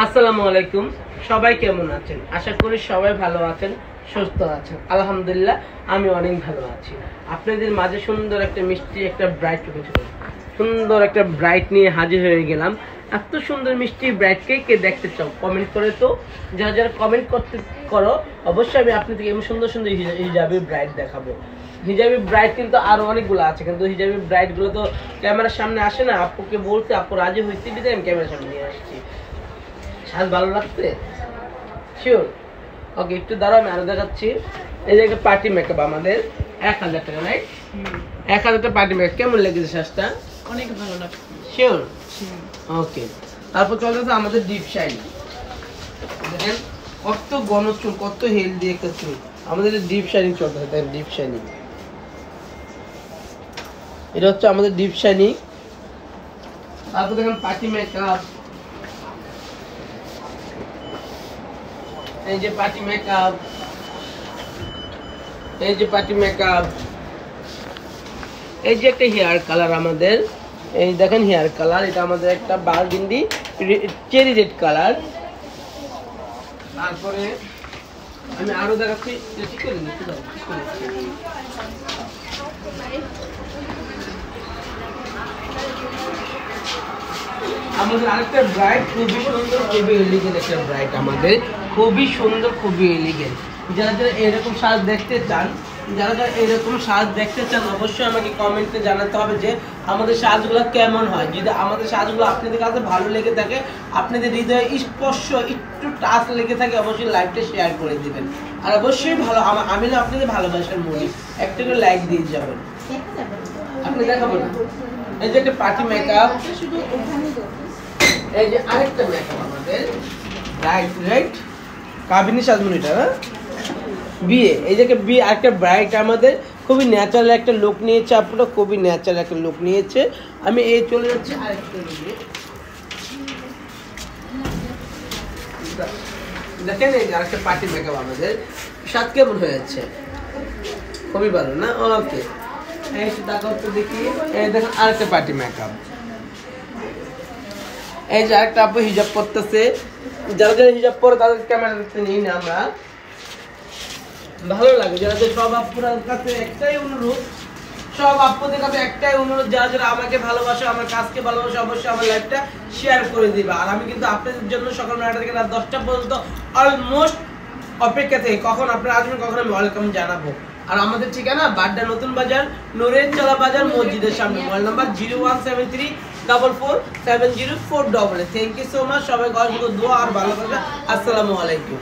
আসসালামু আলাইকুম, সবাই কেমন আছেন? আশা করি সবাই ভালো আছেন, সুস্থ আছেন। আলহামদুলিল্লাহ আমি অনেক ভালো আছি। আপনাদের মাঝে সুন্দর একটা মিষ্টি একটা ব্রাইট সুন্দর একটা ব্রাইট নিয়ে হাজির হয়ে গেলাম। এত সুন্দর মিষ্টি ব্রাইটকে কে দেখতে চাও কমেন্ট করে, তো যারা যারা কমেন্ট করো অবশ্যই আমি আপনাদেরকে এমন সুন্দর সুন্দর হিজাবি ব্রাইট দেখাবো। হিজাবি ব্রাইট কিন্তু আরো অনেকগুলো আছে, কিন্তু হিজাবি ব্রাইট গুলো তো ক্যামেরার সামনে আসে না। আপুকে বলতে আপু রাজি হয়েছে, বিধায় আমি ক্যামেরার সামনে নিয়ে আসছি। সাজ ভালো লাগছে? শিওর? ওকে, একটু দাঁড়াও, আমি আরো দেখাচ্ছি। এই যে পার্টি মেকআপ আমাদের 1000 টাকা, রাইট? 1000 টাকা পার্টি মেকআপ। কেমন লেগেছে সাজটা? অনেক ভালো লাগছে। শিওর? ওকে, তারপর চলতেছে আমাদের ডিপ শাইন। দেখেন কত ঘন চুল, কত হেলদি একটা চুল। আমাদের ডিপ শাইনিং চলতেছে, তাই ডিপ শাইনিং। এটা হচ্ছে আমাদের ডিপ শাইনিং। তারপর দেখেন পার্টি মেকআপ। এই যে পার্টি মেকআপ, এই যে পার্টি মেকআপ। এই যে একটা হেয়ার কালার আমাদের, এই দেখেন হেয়ার কালার, এটা আমাদের একটা বারগিন্ডি চেরি রেড কালার। তারপরে আমি আরো দেখাচ্ছি, ঠিক করে নিচ্ছি, আমাদের আরেকটা ব্রাইট, খুবই সুন্দর, খুবই এলিগেন্ট একটা ব্রাইট আমাদের, খুবই সুন্দর, খুবই এলিগেন্ট। যারা যারা এরকম সাজ দেখতে চান, যারা যারা এরকম সাজ দেখতে চান অবশ্যই আমাকে কমেন্টে জানাতে হবে যে আমাদের সাজগুলো কেমন হয়। যদি আমাদের সাজগুলো আপনাদের কাছে ভালো লেগে থাকে, আপনাদের হৃদয়ে স্পর্শ একটু টাচ লেগে থাকে, অবশ্যই লাইভটা শেয়ার করে দিবেন। আর অবশ্যই ভালো, আমি না আপনাদের ভালোবাসার মনি, একটা করে লাইক দিয়ে যাবেন। আপনি দেখাবো না? এই যে একটা পার্টি মেকআপ, এই যে আরেকটা মেকআপ আমাদের রাইট কাবিনী সাজমনিটা না বিয়ে। এই যে বিয়ে আরেকটা ব্রাইট আমাদের, খুবই ন্যাচারাল একটা লুক নিয়েছে। আপনারা খুবই ন্যাচারাল একটা লুক নিয়েছে। আমি এই চলে যাচ্ছি আরেকটা লুকে। দেখেন এই যে আরেকটা পার্টি মেকআপ আমাদের, সাত কেমন হয়েছে? খুবই ভালো না? ওকে, এই তাকাও তো দেখি। এই দেখেন আরেকটা পার্টি মেকআপ। এই যে আরেকটা আপু হিজাব পরতেছে। যারা যারা হিজাব পরে তাদের ক্যামেরা দেখতে নিই না আমরা, ভালো লাগে। যারা যে সব আপুদের কাছে একটাই অনুরোধ, সব আপুদের কাছে একটাই অনুরোধ, যারা যারা আমাকে ভালোবাসো, আমার কাজকে ভালোবাসো, অবশ্যই আমার লাইভটা শেয়ার করে দিবা। আর আমি কিন্তু আপনাদের জন্য সকাল 9টা থেকে রাত 10টা পর্যন্ত অলমোস্ট অপেক্ষা থেকে, কখন আপনারা আসবেন, কখন আমি ওয়েলকাম জানাবো। আর আমাদের ঠিকানা বাড্ডা নতুন বাজার, নুরের চলা বাজার, মসজিদের সামনে। Mobile number 01734470488। Thank you so much. সবাই গর্ব দোয়া আর ভালোবাসা। আসসালামু আলাইকুম।